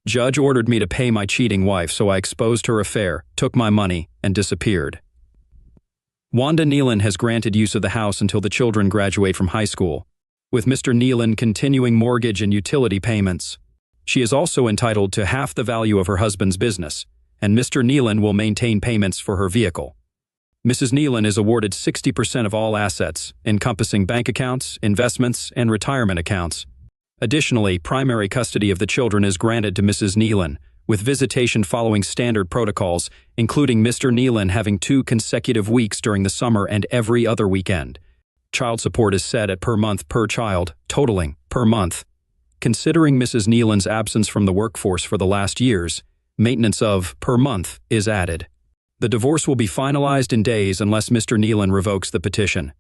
Judge ordered me to pay my cheating wife, so I exposed her affair, took my money, and disappeared. Wanda Nealon has granted use of the house until the children graduate from high school, with Mr. Nealon continuing mortgage and utility payments. She is also entitled to half the value of her husband's business, and Mr. Nealon will maintain payments for her vehicle. Mrs. Nealon is awarded 60% of all assets, encompassing bank accounts, investments, and retirement accounts. Additionally, primary custody of the children is granted to Mrs. Nealon, with visitation following standard protocols, including Mr. Nealon having 2 consecutive weeks during the summer and every other weekend. Child support is set at per month per child, totaling, per month. Considering Mrs. Nealon's absence from the workforce for the last years, maintenance of, per month, is added. The divorce will be finalized in days unless Mr. Nealon revokes the petition.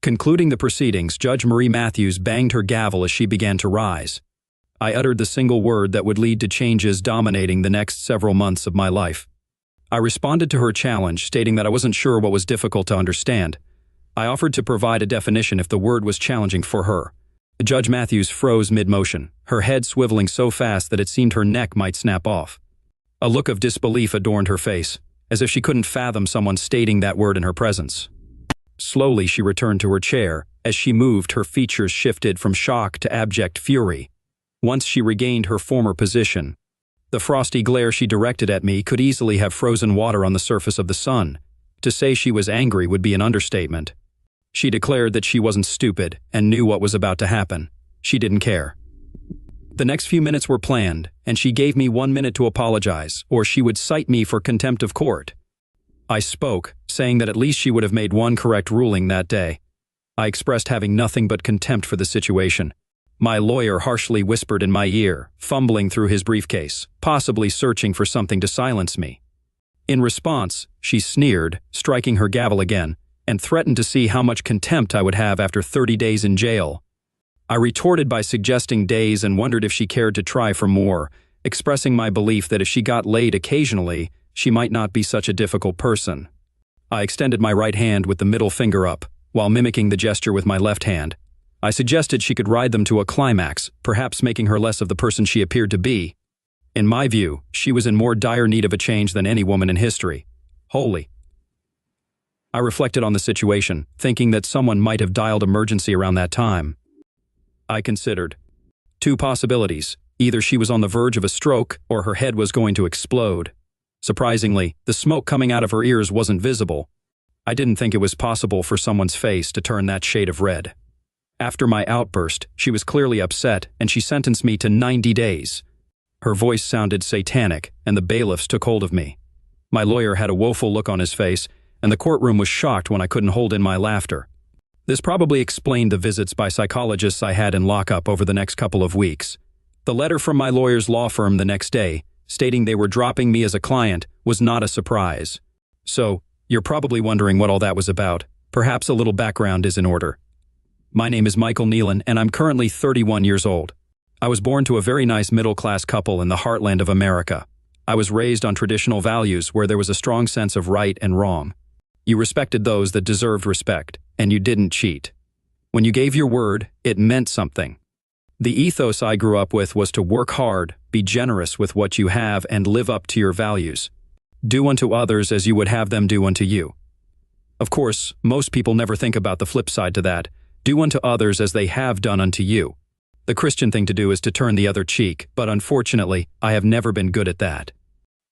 Concluding the proceedings, Judge Marie Matthews banged her gavel as she began to rise. I uttered the single word that would lead to changes dominating the next several months of my life. I responded to her challenge, stating that I wasn't sure what was difficult to understand. I offered to provide a definition if the word was challenging for her. Judge Matthews froze mid-motion, her head swiveling so fast that it seemed her neck might snap off. A look of disbelief adorned her face, as if she couldn't fathom someone stating that word in her presence. Slowly, she returned to her chair. As she moved, her features shifted from shock to abject fury. Once she regained her former position, the frosty glare she directed at me could easily have frozen water on the surface of the sun. To say she was angry would be an understatement. She declared that she wasn't stupid and knew what was about to happen. She didn't care. The next few minutes were planned, and she gave me 1 minute to apologize, or she would cite me for contempt of court. I spoke, saying that at least she would have made one correct ruling that day. I expressed having nothing but contempt for the situation. My lawyer harshly whispered in my ear, fumbling through his briefcase, possibly searching for something to silence me. In response, she sneered, striking her gavel again, and threatened to see how much contempt I would have after 30 days in jail. I retorted by suggesting days and wondered if she cared to try for more, expressing my belief that if she got laid occasionally, she might not be such a difficult person. I extended my right hand with the middle finger up, while mimicking the gesture with my left hand. I suggested she could ride them to a climax, perhaps making her less of the person she appeared to be. In my view, she was in more dire need of a change than any woman in history. Holy. I reflected on the situation, thinking that someone might have dialed emergency around that time. I considered 2 possibilities. Either she was on the verge of a stroke, or her head was going to explode. Surprisingly, the smoke coming out of her ears wasn't visible. I didn't think it was possible for someone's face to turn that shade of red. After my outburst, she was clearly upset, and she sentenced me to 90 days. Her voice sounded satanic, and the bailiffs took hold of me. My lawyer had a woeful look on his face, and the courtroom was shocked when I couldn't hold in my laughter. This probably explained the visits by psychologists I had in lockup over the next couple of weeks. The letter from my lawyer's law firm the next day, stating they were dropping me as a client, was not a surprise. So, you're probably wondering what all that was about. Perhaps a little background is in order. My name is Michael Nealon, and I'm currently 31 years old. I was born to a very nice middle-class couple in the heartland of America. I was raised on traditional values where there was a strong sense of right and wrong. You respected those that deserved respect, and you didn't cheat. When you gave your word, it meant something. The ethos I grew up with was to work hard, be generous with what you have, and live up to your values. Do unto others as you would have them do unto you. Of course, most people never think about the flip side to that. Do unto others as they have done unto you. The Christian thing to do is to turn the other cheek, but unfortunately, I have never been good at that.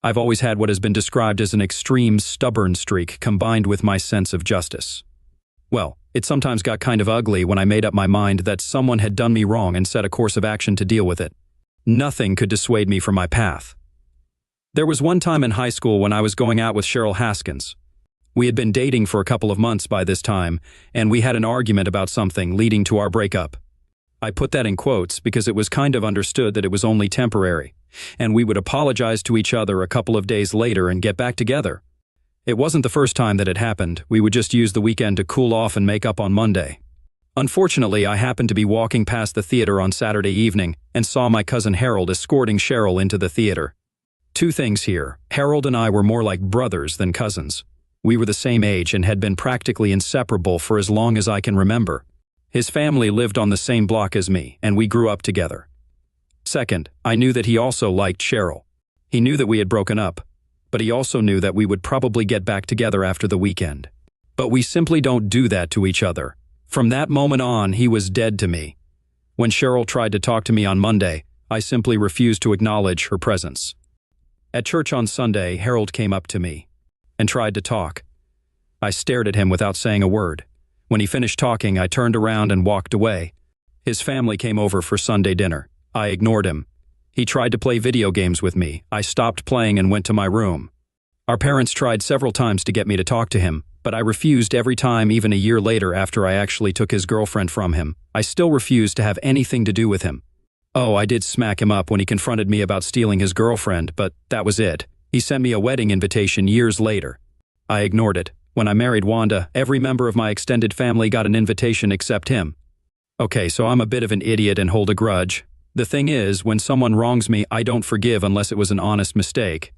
I've always had what has been described as an extreme stubborn streak combined with my sense of justice. Well, it sometimes got kind of ugly when I made up my mind that someone had done me wrong and set a course of action to deal with it. Nothing could dissuade me from my path. There was one time in high school when I was going out with Cheryl Haskins. We had been dating for a couple of months by this time, and we had an argument about something leading to our breakup. I put that in quotes because it was kind of understood that it was only temporary, and we would apologize to each other a couple of days later and get back together. It wasn't the first time that it happened. We would just use the weekend to cool off and make up on Monday. Unfortunately, I happened to be walking past the theater on Saturday evening and saw my cousin Harold escorting Cheryl into the theater. 2 things here. Harold and I were more like brothers than cousins. We were the same age and had been practically inseparable for as long as I can remember. His family lived on the same block as me, and we grew up together. Second, I knew that he also liked Cheryl. He knew that we had broken up, but he also knew that we would probably get back together after the weekend. But we simply don't do that to each other. From that moment on, he was dead to me. When Cheryl tried to talk to me on Monday, I simply refused to acknowledge her presence. At church on Sunday, Harold came up to me and tried to talk. I stared at him without saying a word. When he finished talking, I turned around and walked away. His family came over for Sunday dinner. I ignored him. He tried to play video games with me. I stopped playing and went to my room. Our parents tried several times to get me to talk to him, but I refused every time. Even a year later, after I actually took his girlfriend from him, I still refused to have anything to do with him. Oh, I did smack him up when he confronted me about stealing his girlfriend, but that was it. He sent me a wedding invitation years later. I ignored it. When I married Wanda, every member of my extended family got an invitation except him. Okay, so I'm a bit of an idiot and hold a grudge. The thing is, when someone wrongs me, I don't forgive unless it was an honest mistake.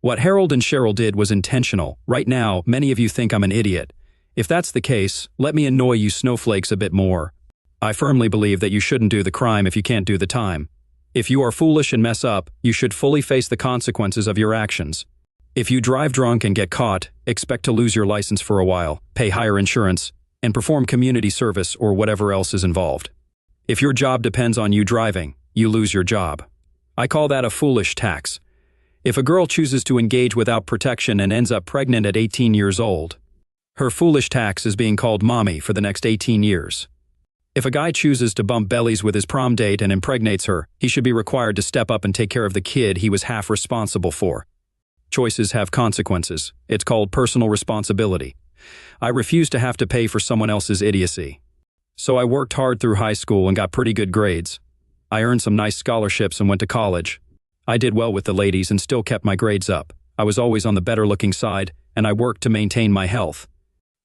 What Harold and Cheryl did was intentional. Right now, many of you think I'm an idiot. If that's the case, let me annoy you snowflakes a bit more. I firmly believe that you shouldn't do the crime if you can't do the time. If you are foolish and mess up, you should fully face the consequences of your actions. If you drive drunk and get caught, expect to lose your license for a while, pay higher insurance, and perform community service or whatever else is involved. If your job depends on you driving, you lose your job. I call that a foolish tax. If a girl chooses to engage without protection and ends up pregnant at 18 years old, her foolish tax is being called mommy for the next 18 years. If a guy chooses to bump bellies with his prom date and impregnates her, he should be required to step up and take care of the kid he was half responsible for. Choices have consequences. It's called personal responsibility. I refuse to have to pay for someone else's idiocy. So I worked hard through high school and got pretty good grades. I earned some nice scholarships and went to college. I did well with the ladies and still kept my grades up. I was always on the better-looking side, and I worked to maintain my health.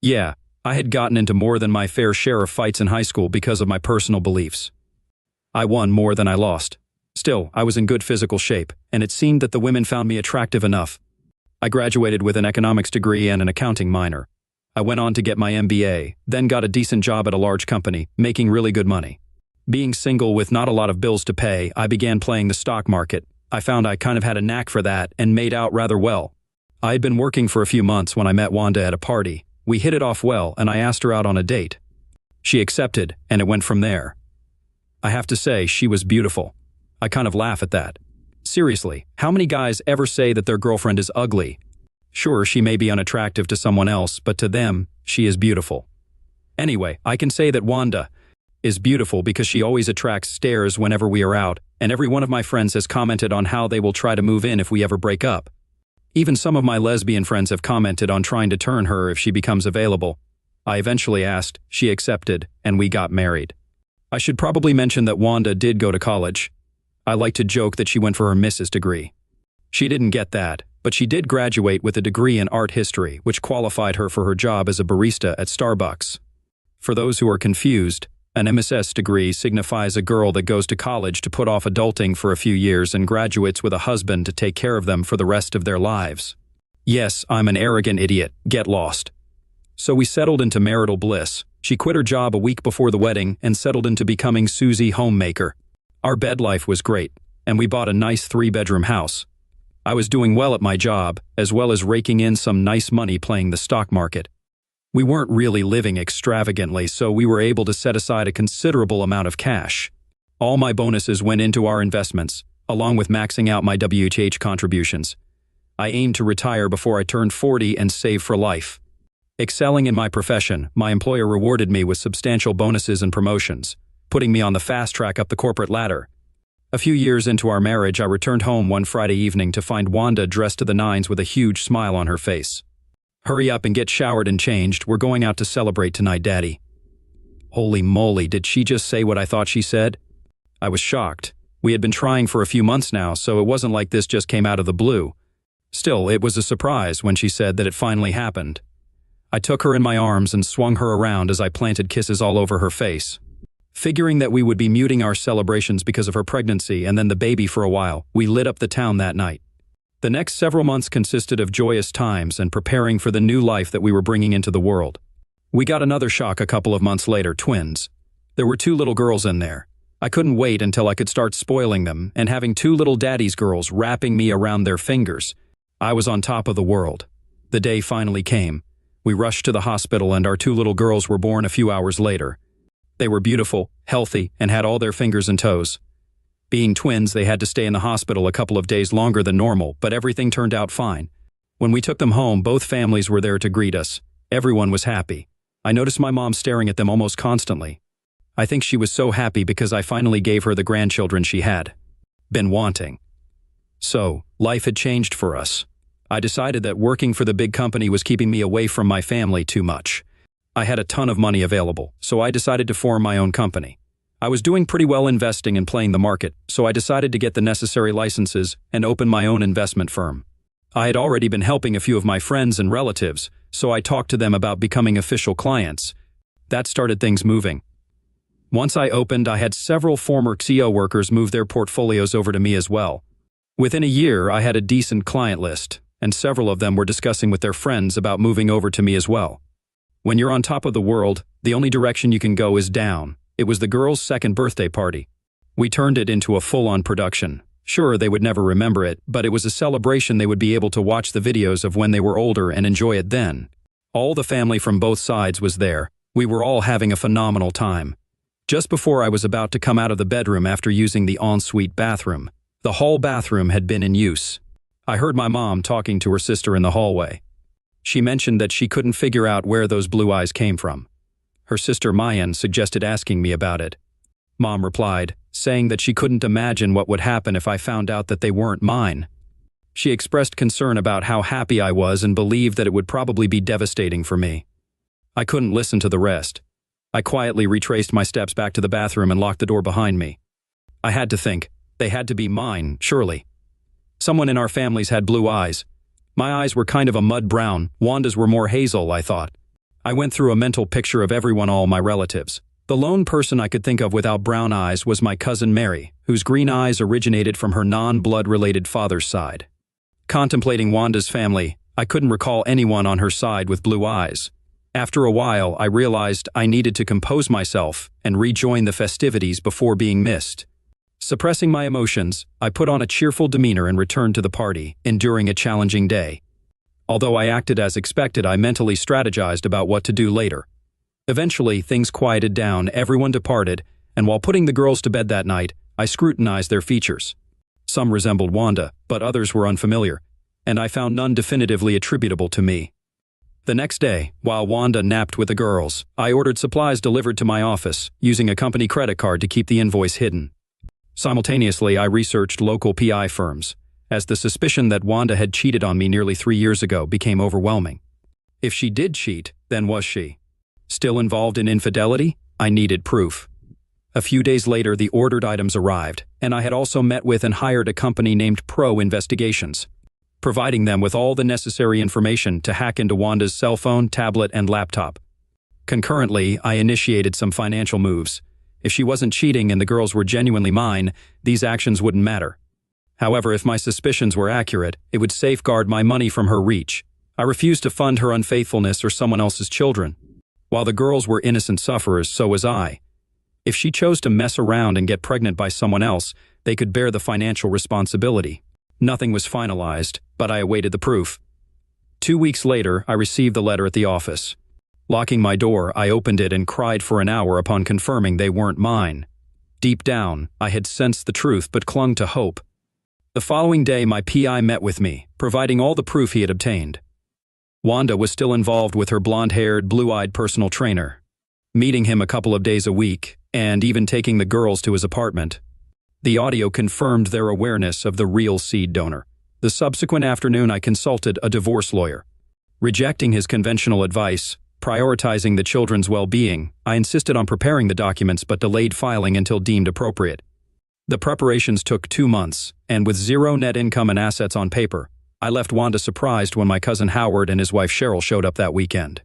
Yeah, I had gotten into more than my fair share of fights in high school because of my personal beliefs. I won more than I lost. Still, I was in good physical shape, and it seemed that the women found me attractive enough. I graduated with an economics degree and an accounting minor. I went on to get my MBA, then got a decent job at a large company, making really good money. Being single with not a lot of bills to pay, I began playing the stock market. I found I kind of had a knack for that and made out rather well. I had been working for a few months when I met Wanda at a party. We hit it off well, and I asked her out on a date. She accepted, and it went from there. I have to say, she was beautiful. I kind of laugh at that. Seriously, how many guys ever say that their girlfriend is ugly? Sure, she may be unattractive to someone else, but to them, she is beautiful. Anyway, I can say that Wanda is beautiful because she always attracts stares whenever we are out, and every one of my friends has commented on how they will try to move in if we ever break up. Even some of my lesbian friends have commented on trying to turn her if she becomes available. I eventually asked, she accepted, and we got married. I should probably mention that Wanda did go to college. I like to joke that she went for her Mrs. degree. She didn't get that, but she did graduate with a degree in art history, which qualified her for her job as a barista at Starbucks. For those who are confused, an MSS degree signifies a girl that goes to college to put off adulting for a few years and graduates with a husband to take care of them for the rest of their lives. Yes, I'm an arrogant idiot. Get lost. So we settled into marital bliss. She quit her job a week before the wedding and settled into becoming Susie Homemaker. Our bed life was great, and we bought a nice 3-bedroom house. I was doing well at my job, as well as raking in some nice money playing the stock market. We weren't really living extravagantly, so we were able to set aside a considerable amount of cash. All my bonuses went into our investments, along with maxing out my WHH contributions. I aimed to retire before I turned 40 and save for life. Excelling in my profession, my employer rewarded me with substantial bonuses and promotions, putting me on the fast track up the corporate ladder. A few years into our marriage, I returned home one Friday evening to find Wanda dressed to the nines with a huge smile on her face. "Hurry up and get showered and changed. We're going out to celebrate tonight, Daddy." Holy moly, did she just say what I thought she said? I was shocked. We had been trying for a few months now, so it wasn't like this just came out of the blue. Still, it was a surprise when she said that it finally happened. I took her in my arms and swung her around as I planted kisses all over her face. Figuring that we would be muting our celebrations because of her pregnancy and then the baby for a while, we lit up the town that night. The next several months consisted of joyous times and preparing for the new life that we were bringing into the world. We got another shock a couple of months later, twins. There were 2 little girls in there. I couldn't wait until I could start spoiling them and having two little daddy's girls wrapping me around their fingers. I was on top of the world. The day finally came. We rushed to the hospital and our two little girls were born a few hours later. They were beautiful, healthy, and had all their fingers and toes. Being twins, they had to stay in the hospital a couple of days longer than normal, but everything turned out fine. When we took them home, both families were there to greet us. Everyone was happy. I noticed my mom staring at them almost constantly. I think she was so happy because I finally gave her the grandchildren she had been wanting. So, life had changed for us. I decided that working for the big company was keeping me away from my family too much. I had a ton of money available, so I decided to form my own company. I was doing pretty well investing and playing the market, so I decided to get the necessary licenses and open my own investment firm. I had already been helping a few of my friends and relatives, so I talked to them about becoming official clients. That started things moving. Once I opened, I had several former XIO workers move their portfolios over to me as well. Within a year, I had a decent client list, and several of them were discussing with their friends about moving over to me as well. When you're on top of the world, the only direction you can go is down. It was the girls' second birthday party. We turned it into a full-on production. Sure, they would never remember it, but it was a celebration. They would be able to watch the videos of when they were older and enjoy it then. All the family from both sides was there. We were all having a phenomenal time. Just before I was about to come out of the bedroom after using the ensuite bathroom, the hall bathroom had been in use. I heard my mom talking to her sister in the hallway. She mentioned that she couldn't figure out where those blue eyes came from. Her sister Mayan suggested asking me about it. Mom replied, saying that she couldn't imagine what would happen if I found out that they weren't mine. She expressed concern about how happy I was and believed that it would probably be devastating for me. I couldn't listen to the rest. I quietly retraced my steps back to the bathroom and locked the door behind me. I had to think, they had to be mine, surely. Someone in our families had blue eyes. My eyes were kind of a mud brown, Wanda's were more hazel, I thought. I went through a mental picture of everyone, all my relatives. The lone person I could think of without brown eyes was my cousin Mary, whose green eyes originated from her non-blood-related father's side. Contemplating Wanda's family, I couldn't recall anyone on her side with blue eyes. After a while, I realized I needed to compose myself and rejoin the festivities before being missed. Suppressing my emotions, I put on a cheerful demeanor and returned to the party, enduring a challenging day. Although I acted as expected, I mentally strategized about what to do later. Eventually, things quieted down, everyone departed, and while putting the girls to bed that night, I scrutinized their features. Some resembled Wanda, but others were unfamiliar, and I found none definitively attributable to me. The next day, while Wanda napped with the girls, I ordered supplies delivered to my office, using a company credit card to keep the invoice hidden. Simultaneously, I researched local PI firms, as the suspicion that Wanda had cheated on me nearly 3 years ago became overwhelming. If she did cheat, then was she still involved in infidelity? I needed proof. A few days later, the ordered items arrived, and I had also met with and hired a company named Pro Investigations, providing them with all the necessary information to hack into Wanda's cell phone, tablet, and laptop. Concurrently, I initiated some financial moves. If she wasn't cheating and the girls were genuinely mine, these actions wouldn't matter. However, if my suspicions were accurate, it would safeguard my money from her reach. I refused to fund her unfaithfulness or someone else's children. While the girls were innocent sufferers, so was I. If she chose to mess around and get pregnant by someone else, they could bear the financial responsibility. Nothing was finalized, but I awaited the proof. 2 weeks later, I received the letter at the office. Locking my door, I opened it and cried for an hour upon confirming they weren't mine. Deep down, I had sensed the truth but clung to hope. The following day, my PI met with me, providing all the proof he had obtained. Wanda was still involved with her blonde-haired, blue-eyed personal trainer, meeting him a couple of days a week, and even taking the girls to his apartment. The audio confirmed their awareness of the real seed donor. The subsequent afternoon, I consulted a divorce lawyer. Rejecting his conventional advice, prioritizing the children's well-being, I insisted on preparing the documents but delayed filing until deemed appropriate. The preparations took 2 months, and with zero net income and assets on paper, I left Wanda surprised when my cousin Howard and his wife Cheryl showed up that weekend.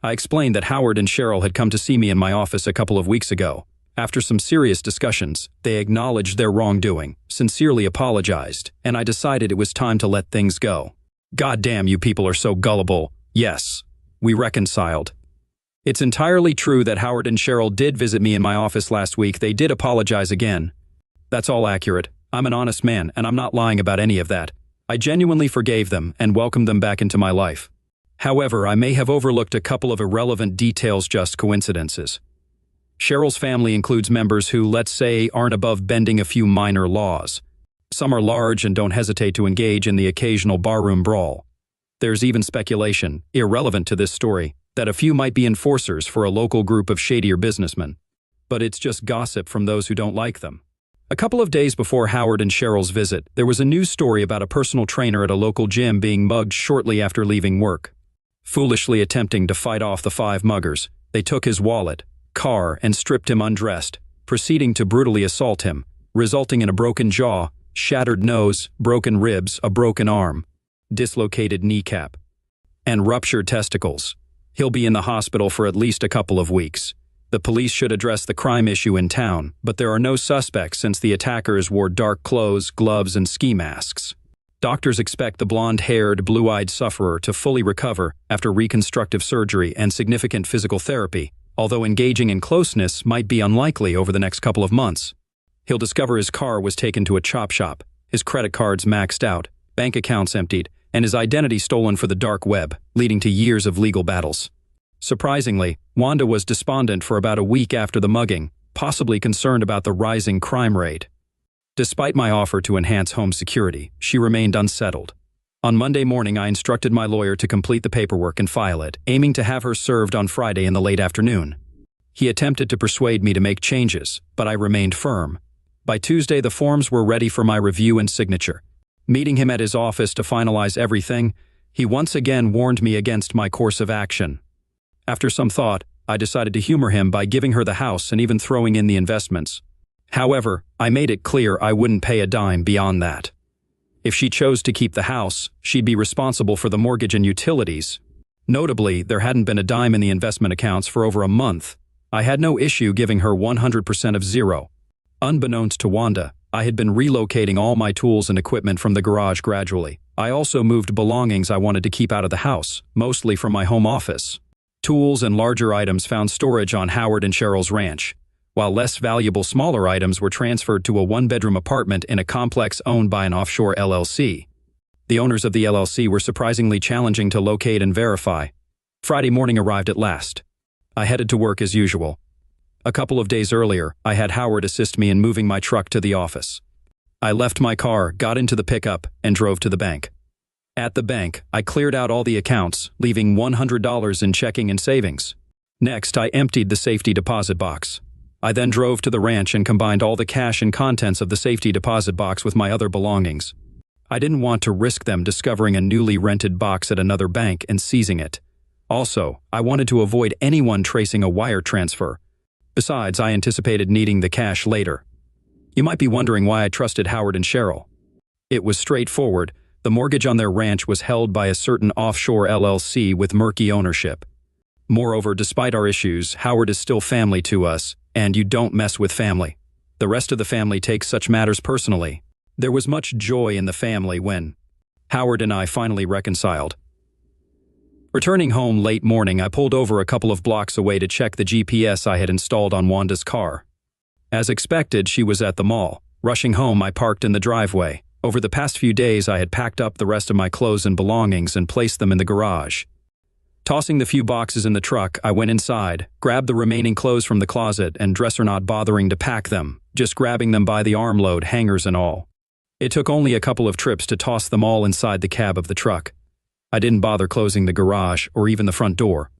I explained that Howard and Cheryl had come to see me in my office a couple of weeks ago. After some serious discussions, they acknowledged their wrongdoing, sincerely apologized, and I decided it was time to let things go. "God damn, you people are so gullible." Yes. We reconciled. It's entirely true that Howard and Cheryl did visit me in my office last week. They did apologize again. That's all accurate. I'm an honest man, and I'm not lying about any of that. I genuinely forgave them and welcomed them back into my life. However, I may have overlooked a couple of irrelevant details, just coincidences. Cheryl's family includes members who, let's say, aren't above bending a few minor laws. Some are large and don't hesitate to engage in the occasional barroom brawl. There's even speculation, irrelevant to this story, that a few might be enforcers for a local group of shadier businessmen. But it's just gossip from those who don't like them. A couple of days before Howard and Cheryl's visit, there was a news story about a personal trainer at a local gym being mugged shortly after leaving work. Foolishly attempting to fight off the 5 muggers, they took his wallet, car, and stripped him undressed, proceeding to brutally assault him, resulting in a broken jaw, shattered nose, broken ribs, a broken arm, dislocated kneecap, and ruptured testicles. He'll be in the hospital for at least a couple of weeks. The police should address the crime issue in town, but there are no suspects since the attackers wore dark clothes, gloves, and ski masks. Doctors expect the blonde-haired, blue-eyed sufferer to fully recover after reconstructive surgery and significant physical therapy, although engaging in closeness might be unlikely over the next couple of months. He'll discover his car was taken to a chop shop, his credit cards maxed out, bank accounts emptied, and his identity stolen for the dark web, leading to years of legal battles. Surprisingly, Wanda was despondent for about a week after the mugging, possibly concerned about the rising crime rate. Despite my offer to enhance home security, she remained unsettled. On Monday morning, I instructed my lawyer to complete the paperwork and file it, aiming to have her served on Friday in the late afternoon. He attempted to persuade me to make changes, but I remained firm. By Tuesday, the forms were ready for my review and signature. Meeting him at his office to finalize everything, he once again warned me against my course of action. After some thought, I decided to humor him by giving her the house and even throwing in the investments. However, I made it clear I wouldn't pay a dime beyond that. If she chose to keep the house, she'd be responsible for the mortgage and utilities. Notably, there hadn't been a dime in the investment accounts for over a month. I had no issue giving her 100% of zero. Unbeknownst to Wanda, I had been relocating all my tools and equipment from the garage gradually. I also moved belongings I wanted to keep out of the house, mostly from my home office. Tools and larger items found storage on Howard and Cheryl's ranch, while less valuable smaller items were transferred to a one-bedroom apartment in a complex owned by an offshore LLC. The owners of the LLC were surprisingly challenging to locate and verify. Friday morning arrived at last. I headed to work as usual. A couple of days earlier, I had Howard assist me in moving my truck to the office. I left my car, got into the pickup, and drove to the bank. At the bank, I cleared out all the accounts, leaving $100 in checking and savings. Next, I emptied the safety deposit box. I then drove to the ranch and combined all the cash and contents of the safety deposit box with my other belongings. I didn't want to risk them discovering a newly rented box at another bank and seizing it. Also, I wanted to avoid anyone tracing a wire transfer. Besides, I anticipated needing the cash later. You might be wondering why I trusted Howard and Cheryl. It was straightforward. The mortgage on their ranch was held by a certain offshore LLC with murky ownership. Moreover, despite our issues, Howard is still family to us, and you don't mess with family. The rest of the family takes such matters personally. There was much joy in the family when Howard and I finally reconciled. Returning home late morning, I pulled over a couple of blocks away to check the GPS I had installed on Wanda's car. As expected, she was at the mall. Rushing home, I parked in the driveway. Over the past few days, I had packed up the rest of my clothes and belongings and placed them in the garage. Tossing the few boxes in the truck, I went inside, grabbed the remaining clothes from the closet, and dresser not bothering to pack them, just grabbing them by the armload, hangers and all. It took only a couple of trips to toss them all inside the cab of the truck. I didn't bother closing the garage or even the front door.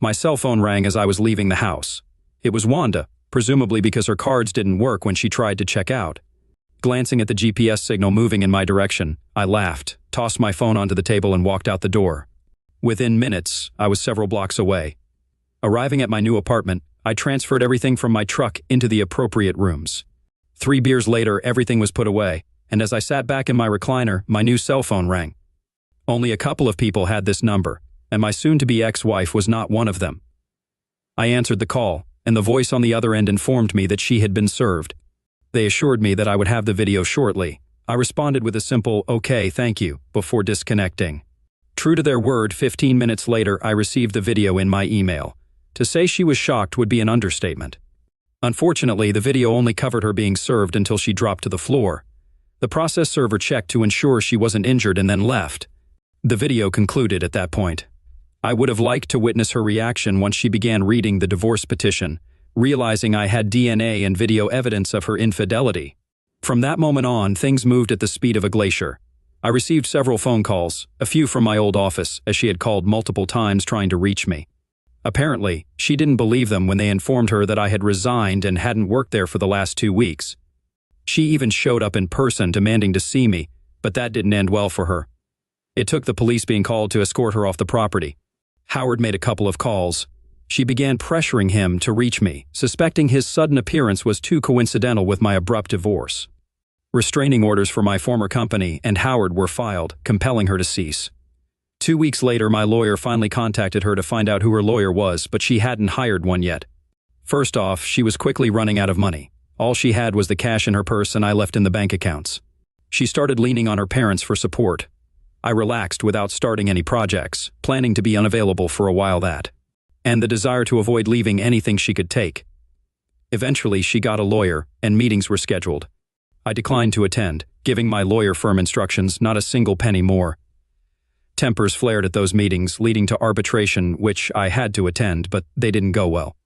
My cell phone rang as I was leaving the house. It was Wanda, presumably because her cards didn't work when she tried to check out. Glancing at the GPS signal moving in my direction, I laughed, tossed my phone onto the table and walked out the door. Within minutes, I was several blocks away. Arriving at my new apartment, I transferred everything from my truck into the appropriate rooms. 3 beers later, everything was put away, and as I sat back in my recliner, my new cell phone rang. Only a couple of people had this number, and my soon-to-be ex-wife was not one of them. I answered the call, and the voice on the other end informed me that she had been served. They assured me that I would have the video shortly. I responded with a simple, "Okay, thank you," before disconnecting. True to their word, 15 minutes later, I received the video in my email. To say she was shocked would be an understatement. Unfortunately, the video only covered her being served until she dropped to the floor. The process server checked to ensure she wasn't injured and then left. The video concluded at that point. I would have liked to witness her reaction once she began reading the divorce petition, realizing I had DNA and video evidence of her infidelity. From that moment on, things moved at the speed of a glacier. I received several phone calls, a few from my old office, as she had called multiple times trying to reach me. Apparently, she didn't believe them when they informed her that I had resigned and hadn't worked there for the last 2 weeks. She even showed up in person demanding to see me, but that didn't end well for her. It took the police being called to escort her off the property. Howard made a couple of calls. She began pressuring him to reach me, suspecting his sudden appearance was too coincidental with my abrupt divorce. Restraining orders for my former company and Howard were filed, compelling her to cease. 2 weeks later, my lawyer finally contacted her to find out who her lawyer was, but she hadn't hired one yet. First off, she was quickly running out of money. All she had was the cash in her purse and I left in the bank accounts. She started leaning on her parents for support. I relaxed without starting any projects, planning to be unavailable for a while and the desire to avoid leaving anything she could take. Eventually, she got a lawyer, and meetings were scheduled. I declined to attend, giving my lawyer firm instructions, not a single penny more. Tempers flared at those meetings, leading to arbitration, which I had to attend, but they didn't go well.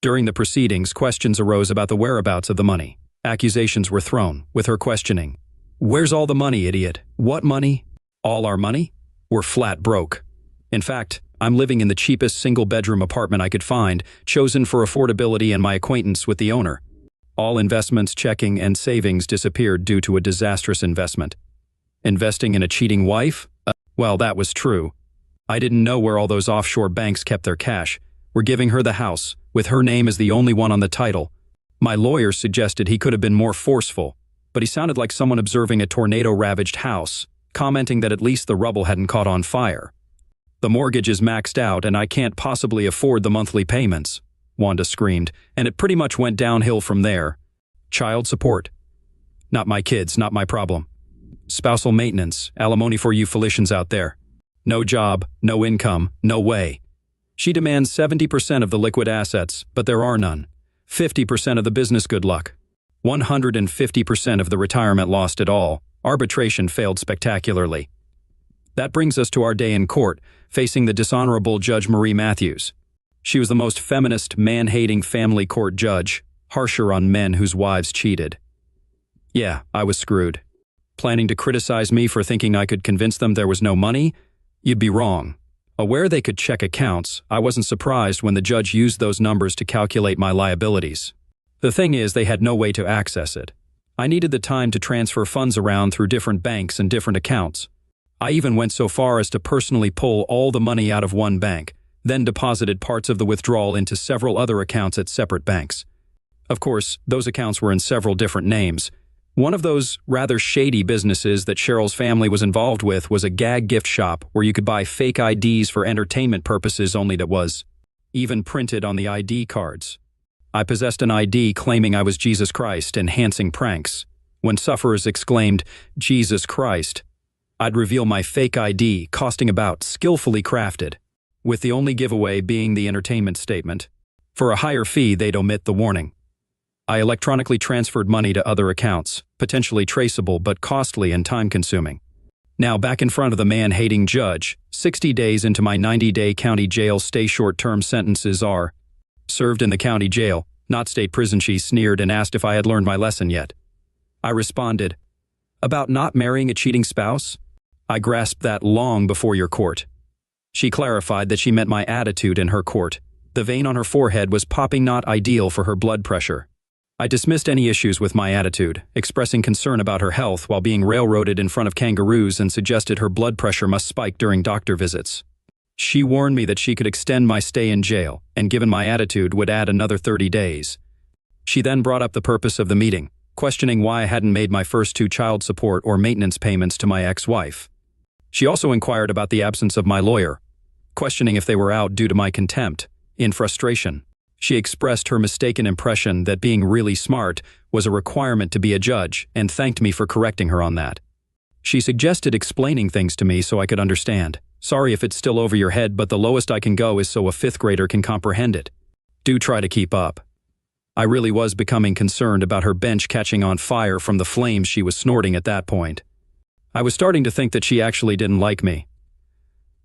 During the proceedings, questions arose about the whereabouts of the money. Accusations were thrown, with her questioning. "Where's all the money, idiot? What money? All our money? We're flat broke. In fact, I'm living in the cheapest single-bedroom apartment I could find, chosen for affordability and my acquaintance with the owner. All investments, checking, and savings disappeared due to a disastrous investment. Investing in a cheating wife? Well, that was true. I didn't know where all those offshore banks kept their cash. We're giving her the house, with her name as the only one on the title. My lawyer suggested he could have been more forceful, but he sounded like someone observing a tornado-ravaged house, commenting that at least the rubble hadn't caught on fire. The mortgage is maxed out and I can't possibly afford the monthly payments, Wanda screamed, and it pretty much went downhill from there. Child support. Not my kids, not my problem. Spousal maintenance, alimony for you Felicians out there. No job, no income, no way. She demands 70% of the liquid assets, but there are none. 50% of the business good luck. 150% of the retirement lost at all. Arbitration failed spectacularly. That brings us to our day in court, facing the dishonorable Judge Marie Matthews. She was the most feminist, man-hating family court judge, harsher on men whose wives cheated. Yeah, I was screwed. Planning to criticize me for thinking I could convince them there was no money? You'd be wrong. Aware they could check accounts, I wasn't surprised when the judge used those numbers to calculate my liabilities. The thing is, they had no way to access it. I needed the time to transfer funds around through different banks and different accounts. I even went so far as to personally pull all the money out of one bank, then deposited parts of the withdrawal into several other accounts at separate banks. Of course, those accounts were in several different names. One of those rather shady businesses that Cheryl's family was involved with was a gag gift shop where you could buy fake IDs for entertainment purposes, only that was even printed on the ID cards. I possessed an ID claiming I was Jesus Christ, enhancing pranks. When sufferers exclaimed, "Jesus Christ," I'd reveal my fake ID, costing about, skillfully crafted, with the only giveaway being the entertainment statement. For a higher fee, they'd omit the warning. I electronically transferred money to other accounts, potentially traceable but costly and time-consuming. Now back in front of the man-hating judge, 60 days into my 90-day county jail stay short-term sentences are served in the county jail, not state prison. She sneered and asked if I had learned my lesson yet. I responded, "About not marrying a cheating spouse? I grasped that long before your court." She clarified that she meant my attitude in her court. The vein on her forehead was popping, not ideal for her blood pressure. I dismissed any issues with my attitude, expressing concern about her health while being railroaded in front of kangaroos, and suggested her blood pressure must spike during doctor visits. She warned me that she could extend my stay in jail, and given my attitude, would add another 30 days. She then brought up the purpose of the meeting, questioning why I hadn't made my first 2 child support or maintenance payments to my ex-wife. She also inquired about the absence of my lawyer, questioning if they were out due to my contempt. In frustration, she expressed her mistaken impression that being really smart was a requirement to be a judge and thanked me for correcting her on that. She suggested explaining things to me so I could understand, Sorry if it's still over your head, but the lowest I can go is so a fifth grader can comprehend it. Do try to keep up. I really was becoming concerned about her bench catching on fire from the flames she was snorting at that point. I was starting to think that she actually didn't like me.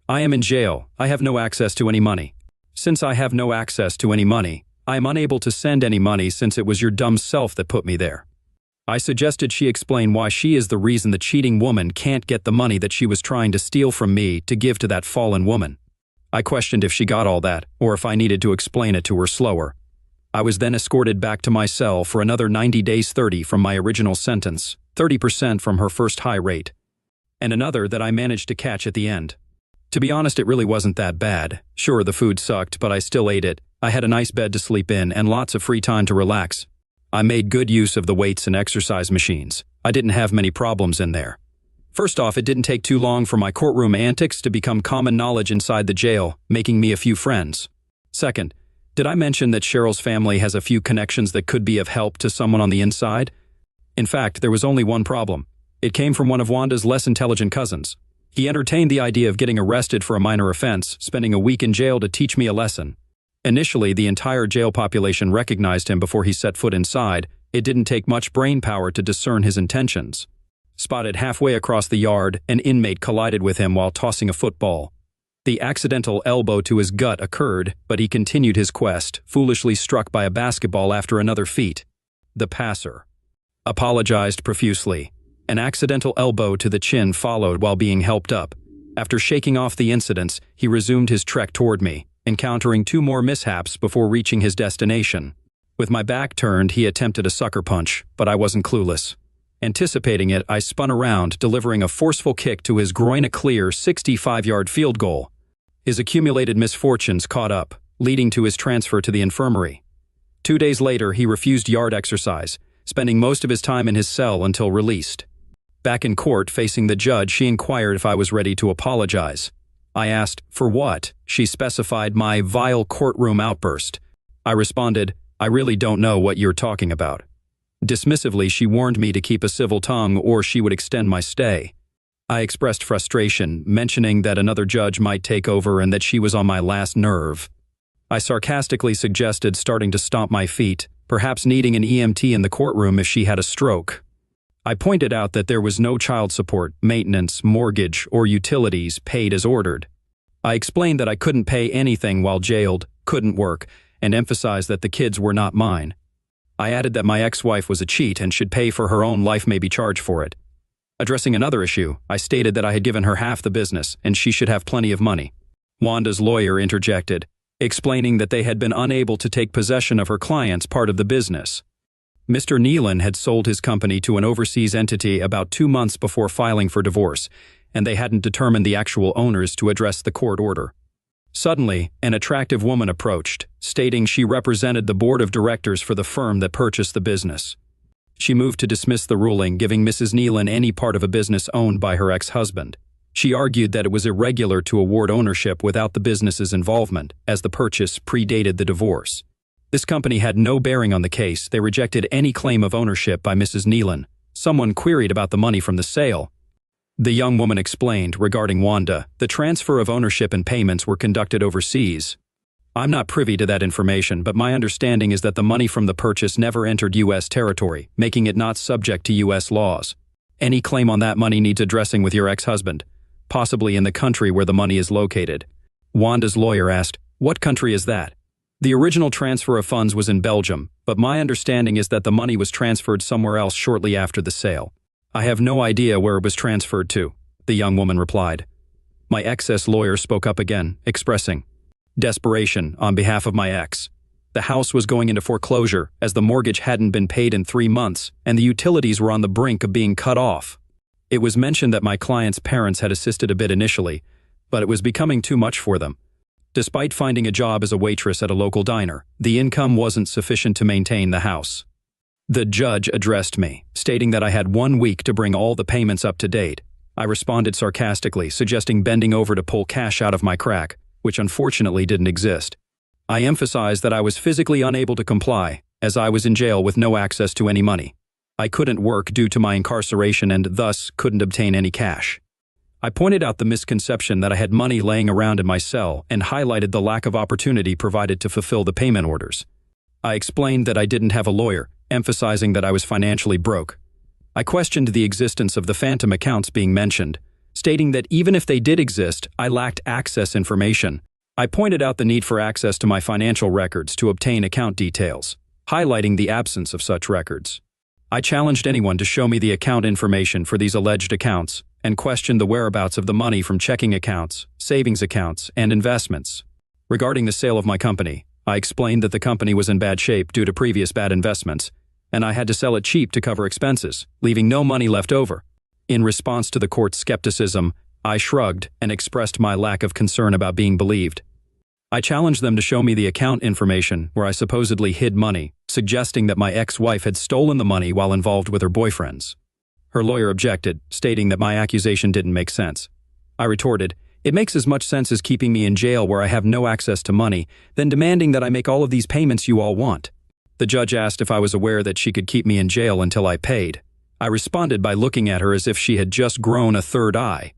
I am in jail. I have no access to any money. Since I have no access to any money, I am unable to send any money since it was your dumb self that put me there. I suggested she explain why she is the reason the cheating woman can't get the money that she was trying to steal from me to give to that fallen woman. I questioned if she got all that, or if I needed to explain it to her slower. I was then escorted back to my cell for another 90 days 30 from my original sentence, 30% from her first high rate, and another that I managed to catch at the end. To be honest, it really wasn't that bad. Sure, the food sucked, but I still ate it. I had a nice bed to sleep in and lots of free time to relax. I made good use of the weights and exercise machines. I didn't have many problems in there. First off, it didn't take too long for my courtroom antics to become common knowledge inside the jail, making me a few friends. Second, did I mention that Cheryl's family has a few connections that could be of help to someone on the inside? In fact, there was only one problem. It came from one of Wanda's less intelligent cousins. He entertained the idea of getting arrested for a minor offense, spending a week in jail to teach me a lesson. Initially, the entire jail population recognized him before he set foot inside. It didn't take much brain power to discern his intentions. Spotted halfway across the yard, an inmate collided with him while tossing a football. The accidental elbow to his gut occurred, but he continued his quest, foolishly struck by a basketball after another feat. The passer apologized profusely. An accidental elbow to the chin followed while being helped up. After shaking off the incidents, he resumed his trek toward me, encountering 2 more mishaps before reaching his destination. With my back turned, he attempted a sucker punch, but I wasn't clueless. Anticipating it, I spun around, delivering a forceful kick to his groin, a clear 65-yard field goal. His accumulated misfortunes caught up, leading to his transfer to the infirmary. 2 days later, he refused yard exercise, spending most of his time in his cell until released. Back in court, facing the judge, she inquired if I was ready to apologize. I asked, for what? She specified my vile courtroom outburst. I responded, I really don't know what you're talking about. Dismissively, she warned me to keep a civil tongue or she would extend my stay. I expressed frustration, mentioning that another judge might take over and that she was on my last nerve. I sarcastically suggested starting to stomp my feet, perhaps needing an EMT in the courtroom if she had a stroke. I pointed out that there was no child support, maintenance, mortgage, or utilities paid as ordered. I explained that I couldn't pay anything while jailed, couldn't work, and emphasized that the kids were not mine. I added that my ex-wife was a cheat and should pay for her own life, maybe charge for it. Addressing another issue, I stated that I had given her half the business and she should have plenty of money. Wanda's lawyer interjected, explaining that they had been unable to take possession of her client's part of the business. Mr. Nealon had sold his company to an overseas entity about 2 months before filing for divorce, and they hadn't determined the actual owners to address the court order. Suddenly, an attractive woman approached, stating she represented the board of directors for the firm that purchased the business. She moved to dismiss the ruling, giving Mrs. Nealon any part of a business owned by her ex-husband. She argued that it was irregular to award ownership without the business's involvement, as the purchase predated the divorce. This company had no bearing on the case. They rejected any claim of ownership by Mrs. Nealon. Someone queried about the money from the sale. The young woman explained, regarding Wanda, the transfer of ownership and payments were conducted overseas. I'm not privy to that information, but my understanding is that the money from the purchase never entered U.S. territory, making it not subject to U.S. laws. Any claim on that money needs addressing with your ex-husband, possibly in the country where the money is located. Wanda's lawyer asked, what country is that? The original transfer of funds was in Belgium, but my understanding is that the money was transferred somewhere else shortly after the sale. I have no idea where it was transferred to, the young woman replied. My ex lawyer spoke up again, expressing desperation on behalf of my ex. The house was going into foreclosure as the mortgage hadn't been paid in 3 months and the utilities were on the brink of being cut off. It was mentioned that my client's parents had assisted a bit initially, but it was becoming too much for them. Despite finding a job as a waitress at a local diner, the income wasn't sufficient to maintain the house. The judge addressed me, stating that I had 1 week to bring all the payments up to date. I responded sarcastically, suggesting bending over to pull cash out of my crack, which unfortunately didn't exist. I emphasized that I was physically unable to comply, as I was in jail with no access to any money. I couldn't work due to my incarceration and thus couldn't obtain any cash. I pointed out the misconception that I had money laying around in my cell and highlighted the lack of opportunity provided to fulfill the payment orders. I explained that I didn't have a lawyer, emphasizing that I was financially broke. I questioned the existence of the phantom accounts being mentioned, stating that even if they did exist, I lacked access information. I pointed out the need for access to my financial records to obtain account details, highlighting the absence of such records. I challenged anyone to show me the account information for these alleged accounts and questioned the whereabouts of the money from checking accounts, savings accounts, and investments. Regarding the sale of my company, I explained that the company was in bad shape due to previous bad investments, and I had to sell it cheap to cover expenses, leaving no money left over. In response to the court's skepticism, I shrugged and expressed my lack of concern about being believed. I challenged them to show me the account information where I supposedly hid money, suggesting that my ex-wife had stolen the money while involved with her boyfriends. Her lawyer objected, stating that my accusation didn't make sense. I retorted, "It makes as much sense as keeping me in jail where I have no access to money, than demanding that I make all of these payments you all want." The judge asked if I was aware that she could keep me in jail until I paid. I responded by looking at her as if she had just grown a third eye.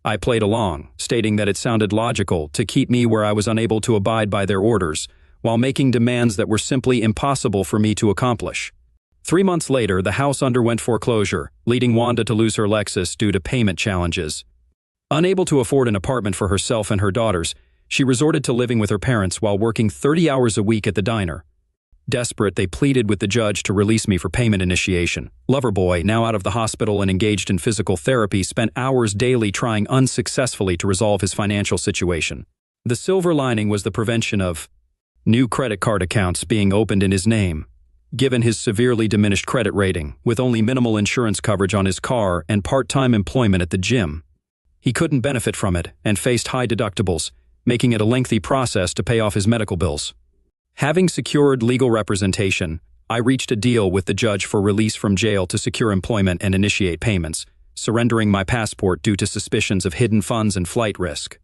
I played along, stating that it sounded logical to keep me where I was unable to abide by their orders, while making demands that were simply impossible for me to accomplish. 3 months later, the house underwent foreclosure, leading Wanda to lose her Lexus due to payment challenges. Unable to afford an apartment for herself and her daughters, she resorted to living with her parents while working 30 hours a week at the diner. Desperate, they pleaded with the judge to release me for payment initiation. Loverboy, now out of the hospital and engaged in physical therapy, spent hours daily trying unsuccessfully to resolve his financial situation. The silver lining was the prevention of new credit card accounts being opened in his name. Given his severely diminished credit rating, with only minimal insurance coverage on his car and part-time employment at the gym, he couldn't benefit from it and faced high deductibles, making it a lengthy process to pay off his medical bills. Having secured legal representation, I reached a deal with the judge for release from jail to secure employment and initiate payments, surrendering my passport due to suspicions of hidden funds and flight risk.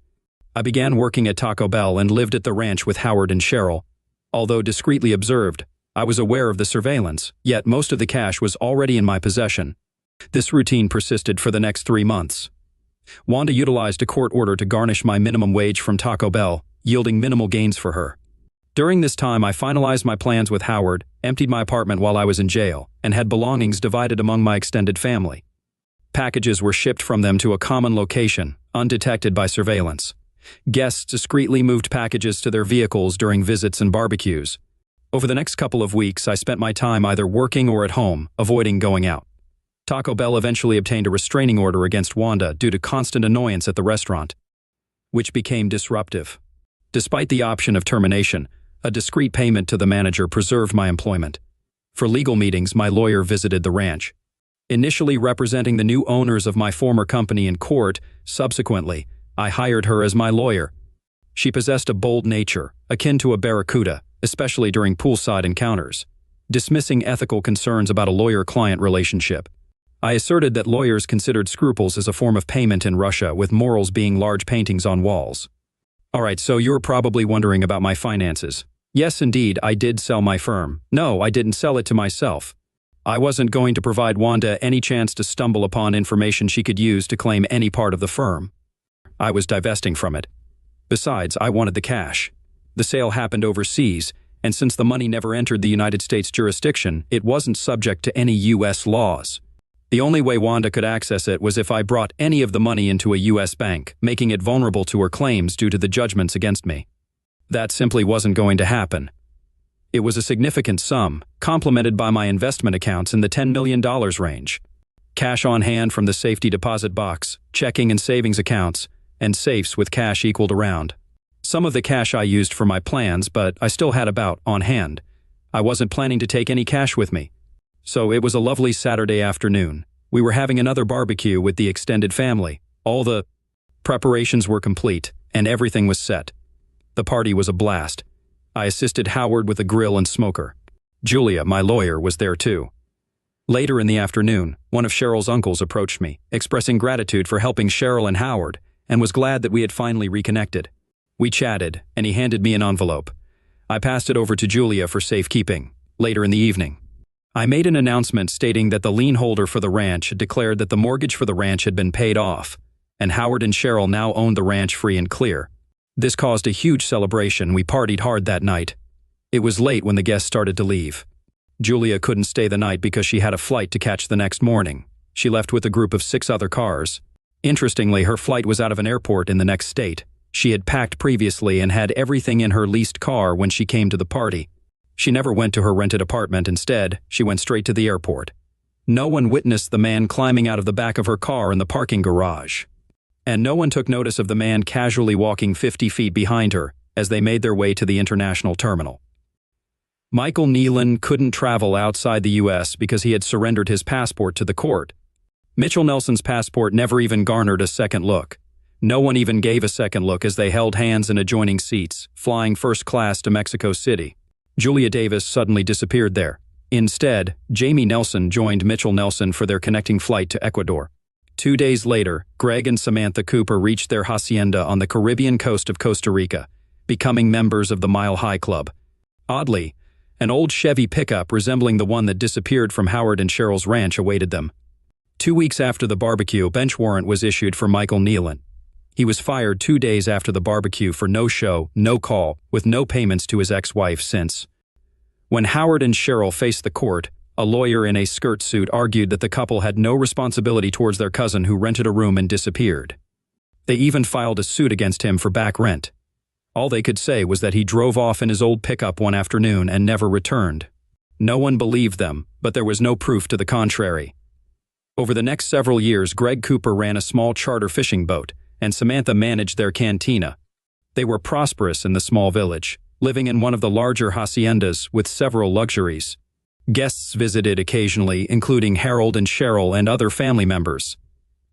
I began working at Taco Bell and lived at the ranch with Howard and Cheryl. Although discreetly observed, I was aware of the surveillance, yet most of the cash was already in my possession. This routine persisted for the next 3 months. Wanda utilized a court order to garnish my minimum wage from Taco Bell, yielding minimal gains for her. During this time, I finalized my plans with Howard, emptied my apartment while I was in jail, and had belongings divided among my extended family. Packages were shipped from them to a common location, undetected by surveillance. Guests discreetly moved packages to their vehicles during visits and barbecues. Over the next couple of weeks, I spent my time either working or at home, avoiding going out. Taco Bell eventually obtained a restraining order against Wanda due to constant annoyance at the restaurant, which became disruptive. Despite the option of termination, a discreet payment to the manager preserved my employment. For legal meetings, my lawyer visited the ranch. Initially representing the new owners of my former company in court, subsequently, I hired her as my lawyer. She possessed a bold nature, akin to a barracuda, especially during poolside encounters, dismissing ethical concerns about a lawyer-client relationship. I asserted that lawyers considered scruples as a form of payment in Russia, with morals being large paintings on walls. Alright, so you're probably wondering about my finances. Yes, indeed, I did sell my firm. No, I didn't sell it to myself. I wasn't going to provide Wanda any chance to stumble upon information she could use to claim any part of the firm. I was divesting from it. Besides, I wanted the cash. The sale happened overseas, and since the money never entered the United States jurisdiction, it wasn't subject to any U.S. laws. The only way Wanda could access it was if I brought any of the money into a U.S. bank, making it vulnerable to her claims due to the judgments against me. That simply wasn't going to happen. It was a significant sum, complemented by my investment accounts in the $10 million range. Cash on hand from the safety deposit box, checking and savings accounts, and safes with cash equaled around. Some of the cash I used for my plans, but I still had about on hand. I wasn't planning to take any cash with me. So it was a lovely Saturday afternoon. We were having another barbecue with the extended family. All the preparations were complete, and everything was set. The party was a blast. I assisted Howard with a grill and smoker. Julia, my lawyer, was there too. Later in the afternoon, one of Cheryl's uncles approached me, expressing gratitude for helping Cheryl and Howard, and was glad that we had finally reconnected. We chatted, and he handed me an envelope. I passed it over to Julia for safekeeping. Later in the evening, I made an announcement stating that the lien holder for the ranch had declared that the mortgage for the ranch had been paid off. and Howard and Cheryl now owned the ranch free and clear. This caused a huge celebration. We partied hard that night. It was late when the guests started to leave. Julia couldn't stay the night because she had a flight to catch the next morning. She left with a group of 6 other cars. Interestingly, her flight was out of an airport in the next state. She had packed previously and had everything in her leased car when she came to the party. She never went to her rented apartment. Instead, she went straight to the airport. No one witnessed the man climbing out of the back of her car in the parking garage. And no one took notice of the man casually walking 50 feet behind her as they made their way to the international terminal. Michael Nealon couldn't travel outside the U.S. because he had surrendered his passport to the court. Mitchell Nelson's passport never even garnered a second look. No one even gave a second look as they held hands in adjoining seats, flying first class to Mexico City. Julia Davis suddenly disappeared there. Instead, Jamie Nelson joined Mitchell Nelson for their connecting flight to Ecuador. 2 days later, Greg and Samantha Cooper reached their hacienda on the Caribbean coast of Costa Rica, becoming members of the Mile High Club. Oddly, an old Chevy pickup resembling the one that disappeared from Howard and Cheryl's ranch awaited them. 2 weeks after the barbecue, a bench warrant was issued for Michael Nealon. He was fired 2 days after the barbecue for no show, no call, with no payments to his ex-wife since. When Howard and Cheryl faced the court, a lawyer in a skirt suit argued that the couple had no responsibility towards their cousin who rented a room and disappeared. They even filed a suit against him for back rent. All they could say was that he drove off in his old pickup one afternoon and never returned. No one believed them, but there was no proof to the contrary. Over the next several years, Greg Cooper ran a small charter fishing boat, and Samantha managed their cantina. They were prosperous in the small village, living in one of the larger haciendas with several luxuries. Guests visited occasionally, including Harold and Cheryl and other family members.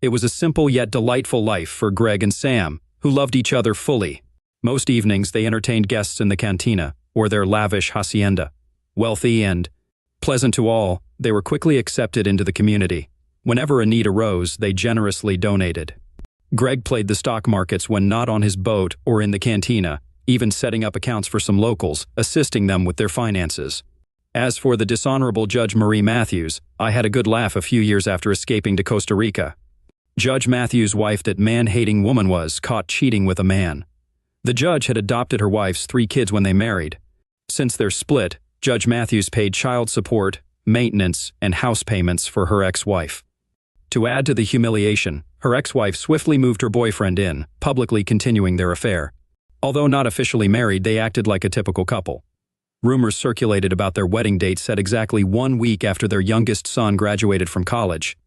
It was a simple yet delightful life for Greg and Sam, who loved each other fully. Most evenings they entertained guests in the cantina, or their lavish hacienda. Wealthy and pleasant to all, they were quickly accepted into the community. Whenever a need arose, they generously donated. Greg played the stock markets when not on his boat or in the cantina, even setting up accounts for some locals, assisting them with their finances. As for the dishonorable Judge Marie Matthews, I had a good laugh a few years after escaping to Costa Rica. Judge Matthews' wife, that man-hating woman, was caught cheating with a man. The judge had adopted her wife's 3 kids when they married. Since their split, Judge Matthews paid child support, maintenance, and house payments for her ex-wife. To add to the humiliation, her ex-wife swiftly moved her boyfriend in, publicly continuing their affair. Although not officially married, they acted like a typical couple. Rumors circulated about their wedding date set exactly 1 week after their youngest son graduated from college,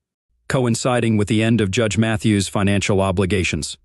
coinciding with the end of Judge Matthews' financial obligations.